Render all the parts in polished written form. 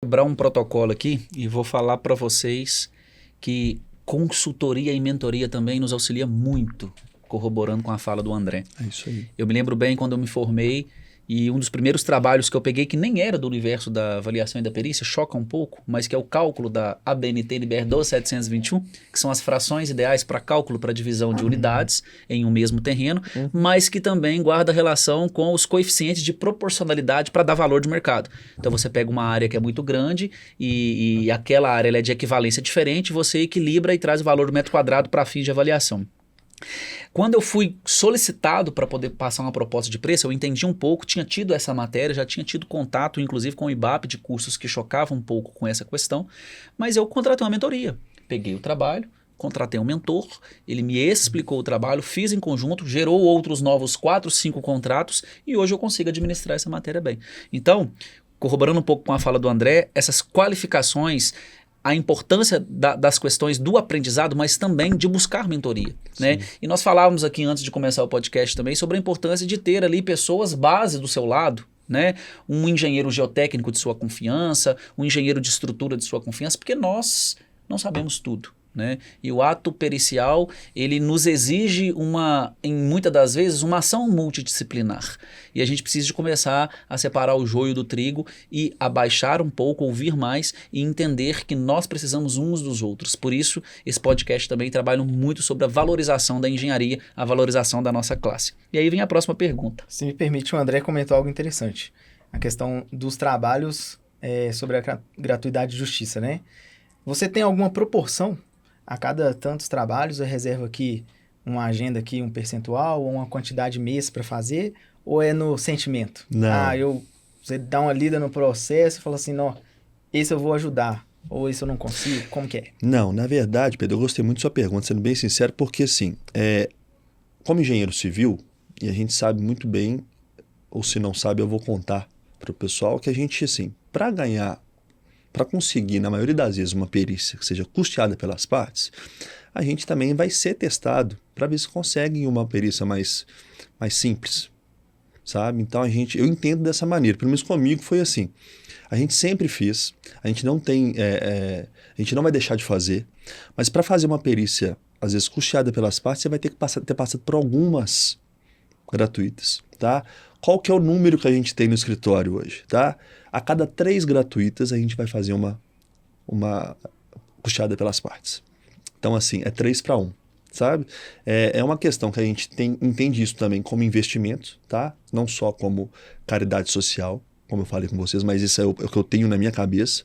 Quebrar um protocolo aqui e vou falar para vocês que consultoria e mentoria também nos auxilia muito, corroborando com a fala do André. É isso aí. Eu me lembro bem quando eu me formei e um dos primeiros trabalhos que eu peguei, que nem era do universo da avaliação e da perícia, choca um pouco, mas que é o cálculo da ABNT NBR 12721, que são as frações ideais para cálculo para divisão de unidades em um mesmo terreno, mas que também guarda relação com os coeficientes de proporcionalidade para dar valor de mercado. Então você pega uma área que é muito grande e aquela área ela é de equivalência diferente, você equilibra e traz o valor do metro quadrado para fins de avaliação. Quando eu fui solicitado para poder passar uma proposta de preço, eu entendi um pouco, tinha tido essa matéria, já tinha tido contato, inclusive com o IBAP, de cursos que chocavam um pouco com essa questão, mas eu contratei uma mentoria. Peguei o trabalho, contratei um mentor, ele me explicou o trabalho, fiz em conjunto, gerou outros novos 4, 5 contratos e hoje eu consigo administrar essa matéria bem. Então, corroborando um pouco com a fala do André, essas qualificações, a importância das questões do aprendizado, mas também de buscar mentoria, né? E nós falávamos aqui antes de começar o podcast também sobre a importância de ter ali pessoas base do seu lado, né? Um engenheiro geotécnico de sua confiança, um engenheiro de estrutura de sua confiança, porque nós não sabemos tudo, né? E o ato pericial, ele nos exige em muitas das vezes, uma ação multidisciplinar. E a gente precisa de começar a separar o joio do trigo e abaixar um pouco, ouvir mais e entender que nós precisamos uns dos outros. Por isso, esse podcast também trabalha muito sobre a valorização da engenharia, a valorização da nossa classe. E aí vem a próxima pergunta. Se me permite, o André comentou algo interessante. A questão dos trabalhos sobre a gratuidade de justiça, né? Você tem alguma proporção a cada tantos trabalhos? Eu reservo aqui uma agenda, aqui um percentual ou uma quantidade mês para fazer? Ou é no sentimento? Não. Você dá uma lida no processo e fala assim, não, esse eu vou ajudar, ou esse eu não consigo, como que é? Não, na verdade, Pedro, eu gostei muito da sua pergunta, sendo bem sincero, porque assim, como engenheiro civil, e a gente sabe muito bem, ou se não sabe, eu vou contar para o pessoal, que a gente, assim, para conseguir, na maioria das vezes, uma perícia que seja custeada pelas partes, a gente também vai ser testado para ver se consegue uma perícia mais simples, sabe? Então eu entendo dessa maneira, pelo menos comigo foi assim. A gente sempre fez, a gente não tem, a gente não vai deixar de fazer, mas para fazer uma perícia, às vezes custeada pelas partes, você vai ter que ter passado por algumas gratuitas, tá? Qual que é o número que a gente tem no escritório hoje, tá? A cada 3 gratuitas a gente vai fazer uma custeada pelas partes. Então, assim, é 3 para 1, sabe? É uma questão que a gente entende isso também como investimento, tá? Não só como caridade social, como eu falei com vocês, mas isso é o que eu tenho na minha cabeça.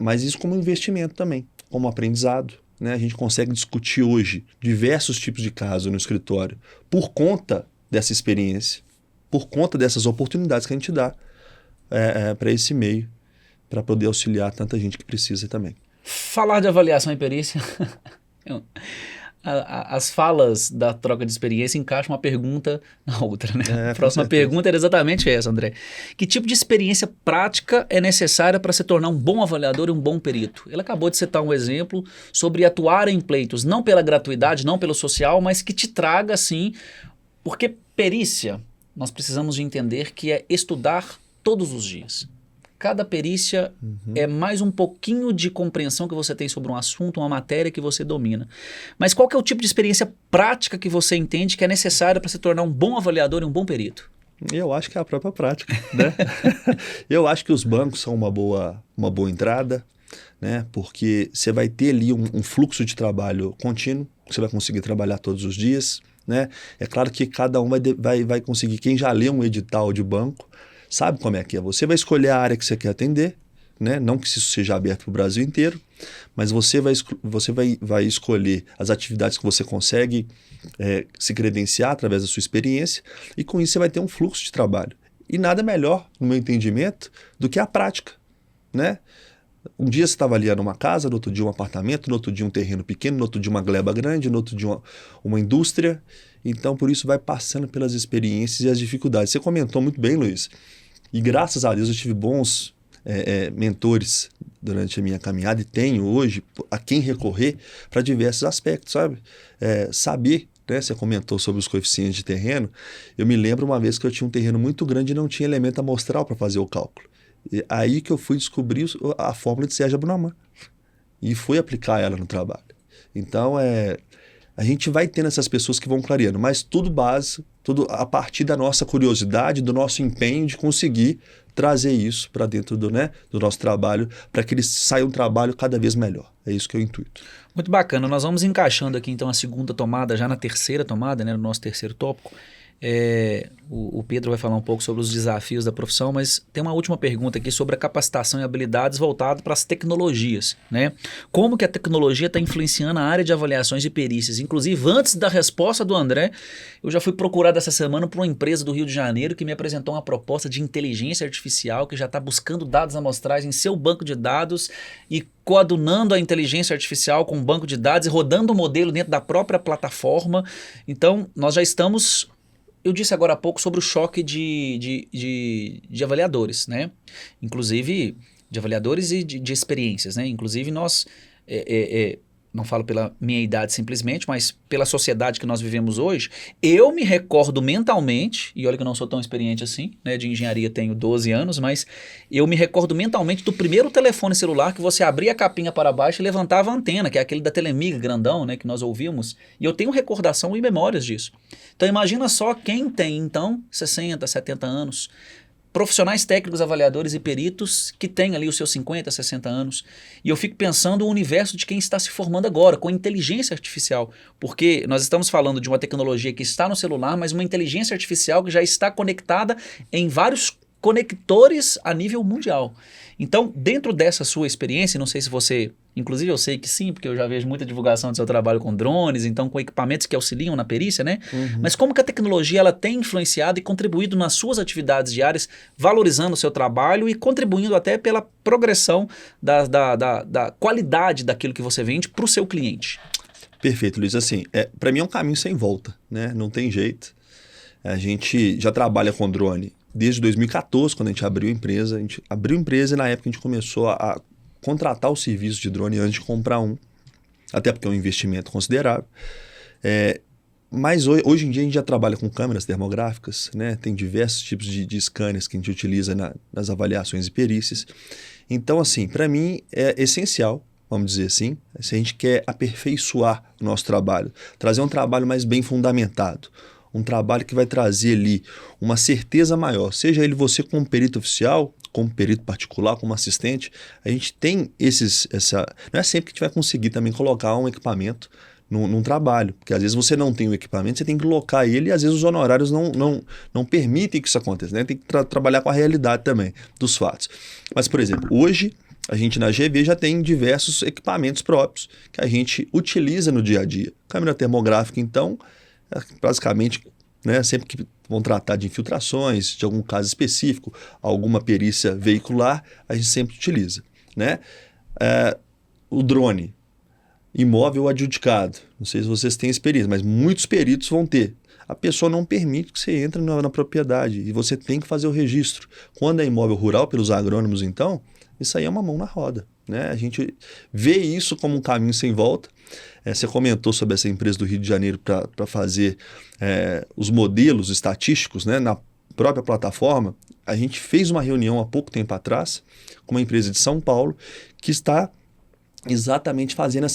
Mas isso como investimento também, como aprendizado, né? A gente consegue discutir hoje diversos tipos de casos no escritório por conta dessa experiência, por conta dessas oportunidades que a gente dá para esse meio, para poder auxiliar tanta gente que precisa também. Falar de avaliação e perícia, as falas da troca de experiência encaixam uma pergunta na outra, né? A próxima pergunta era exatamente essa, André. Que tipo de experiência prática é necessária para se tornar um bom avaliador e um bom perito? Ele acabou de citar um exemplo sobre atuar em pleitos, não pela gratuidade, não pelo social, mas que te traga, assim, porque perícia, nós precisamos de entender que é estudar todos os dias. Cada perícia é mais um pouquinho de compreensão que você tem sobre um assunto, uma matéria que você domina. Mas qual que é o tipo de experiência prática que você entende que é necessária para se tornar um bom avaliador e um bom perito? Eu acho que é a própria prática, né? Eu acho que os bancos são uma boa entrada, né? Porque você vai ter ali um fluxo de trabalho contínuo, que você vai conseguir trabalhar todos os dias, né? É claro que cada um vai conseguir, quem já lê um edital de banco, sabe como é que é. Você vai escolher a área que você quer atender, né? Não que isso seja aberto para o Brasil inteiro, mas você vai escolher as atividades que você consegue se credenciar através da sua experiência, e com isso você vai ter um fluxo de trabalho. E nada melhor, no meu entendimento, do que a prática, né? Um dia você está avaliando uma casa, no outro dia um apartamento, no outro dia um terreno pequeno, no outro dia uma gleba grande, no outro dia uma indústria. Então, por isso, vai passando pelas experiências e as dificuldades. Você comentou muito bem, Luiz, e graças a Deus eu tive bons mentores durante a minha caminhada, e tenho hoje a quem recorrer para diversos aspectos, sabe? Saber, né? Você comentou sobre os coeficientes de terreno. Eu me lembro uma vez que eu tinha um terreno muito grande e não tinha elemento amostral para fazer o cálculo. E aí que eu fui descobrir a fórmula de Serge Abunamã e fui aplicar ela no trabalho. Então, a gente vai tendo essas pessoas que vão clareando, mas tudo a partir da nossa curiosidade, do nosso empenho de conseguir trazer isso para dentro do nosso trabalho, para que ele saia um trabalho cada vez melhor. É isso que é o intuito. Muito bacana. Nós vamos encaixando aqui então a segunda tomada, já na terceira tomada, né, no nosso terceiro tópico. O Pedro vai falar um pouco sobre os desafios da profissão, mas tem uma última pergunta aqui sobre a capacitação e habilidades voltado para as tecnologias, né? Como que a tecnologia está influenciando a área de avaliações e perícias? Inclusive, antes da resposta do André, eu já fui procurado essa semana por uma empresa do Rio de Janeiro que me apresentou uma proposta de inteligência artificial que já está buscando dados amostrais em seu banco de dados e coadunando a inteligência artificial com o banco de dados e rodando o modelo dentro da própria plataforma. Então, nós já estamos... Eu disse agora há pouco sobre o choque de avaliadores, né? Inclusive de avaliadores e de experiências, né? Inclusive nós, não falo pela minha idade simplesmente, mas pela sociedade que nós vivemos hoje, eu me recordo mentalmente, e olha que eu não sou tão experiente assim, né? De engenharia tenho 12 anos, mas eu me recordo mentalmente do primeiro telefone celular que você abria a capinha para baixo e levantava a antena, que é aquele da Telemiga grandão, né? Que nós ouvimos, e eu tenho recordação e memórias disso. Então imagina só quem tem então 60, 70 anos, profissionais técnicos, avaliadores e peritos que têm ali os seus 50, 60 anos. E eu fico pensando o universo de quem está se formando agora, com inteligência artificial. Porque nós estamos falando de uma tecnologia que está no celular, mas uma inteligência artificial que já está conectada em vários conectores a nível mundial. Então, dentro dessa sua experiência, não sei se você... Inclusive eu sei que sim, porque eu já vejo muita divulgação do seu trabalho com drones, então com equipamentos que auxiliam na perícia, né? Uhum. Mas como que a tecnologia ela tem influenciado e contribuído nas suas atividades diárias, valorizando o seu trabalho e contribuindo até pela progressão da qualidade daquilo que você vende para o seu cliente? Perfeito, Luiz. Assim, para mim é um caminho sem volta, né? Não tem jeito. A gente já trabalha com drone desde 2014, quando a gente abriu a empresa. A gente abriu a empresa e na época a gente começou a contratar o serviço de drone antes de comprar um, até porque é um investimento considerável. Mas hoje em dia a gente já trabalha com câmeras termográficas, né? Tem diversos tipos de scanners que a gente utiliza nas avaliações e perícias. Então, assim, para mim é essencial, vamos dizer assim, se a gente quer aperfeiçoar o nosso trabalho, trazer um trabalho mais bem fundamentado, um trabalho que vai trazer ali uma certeza maior, seja ele você como perito oficial, como perito particular, como assistente, a gente tem não é sempre que a gente vai conseguir também colocar um equipamento num trabalho, porque às vezes você não tem o equipamento, você tem que locar ele e às vezes os honorários não permitem que isso aconteça, né? Tem que trabalhar com a realidade também dos fatos. Mas, por exemplo, hoje a gente na GV já tem diversos equipamentos próprios que a gente utiliza no dia a dia. Câmera termográfica, então, basicamente, né, sempre que vão tratar de infiltrações, de algum caso específico, alguma perícia veicular, a gente sempre utiliza, né? O drone, imóvel adjudicado, não sei se vocês têm experiência, mas muitos peritos vão ter. A pessoa não permite que você entre na propriedade e você tem que fazer o registro. Quando é imóvel rural, pelos agrônomos, então, isso aí é uma mão na roda, né? A gente vê isso como um caminho sem volta. Você comentou sobre essa empresa do Rio de Janeiro para fazer os modelos estatísticos, né, na própria plataforma. A gente fez uma reunião há pouco tempo atrás com uma empresa de São Paulo que está exatamente fazendo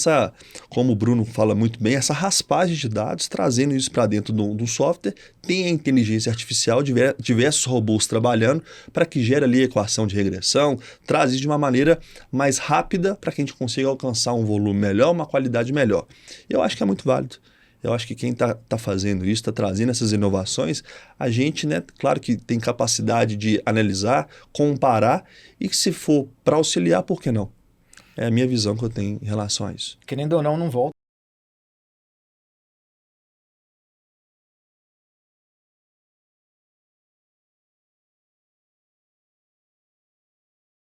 como o Bruno fala muito bem, essa raspagem de dados, trazendo isso para dentro do software. Tem a inteligência artificial, diversos robôs trabalhando para que gere ali a equação de regressão, traz isso de uma maneira mais rápida para que a gente consiga alcançar um volume melhor, uma qualidade melhor. Eu acho que é muito válido. Eu acho que quem está fazendo isso, está trazendo essas inovações, a gente, né, claro que tem capacidade de analisar, comparar e que se for para auxiliar, por que não? É a minha visão que eu tenho em relação a isso. Querendo ou não volta.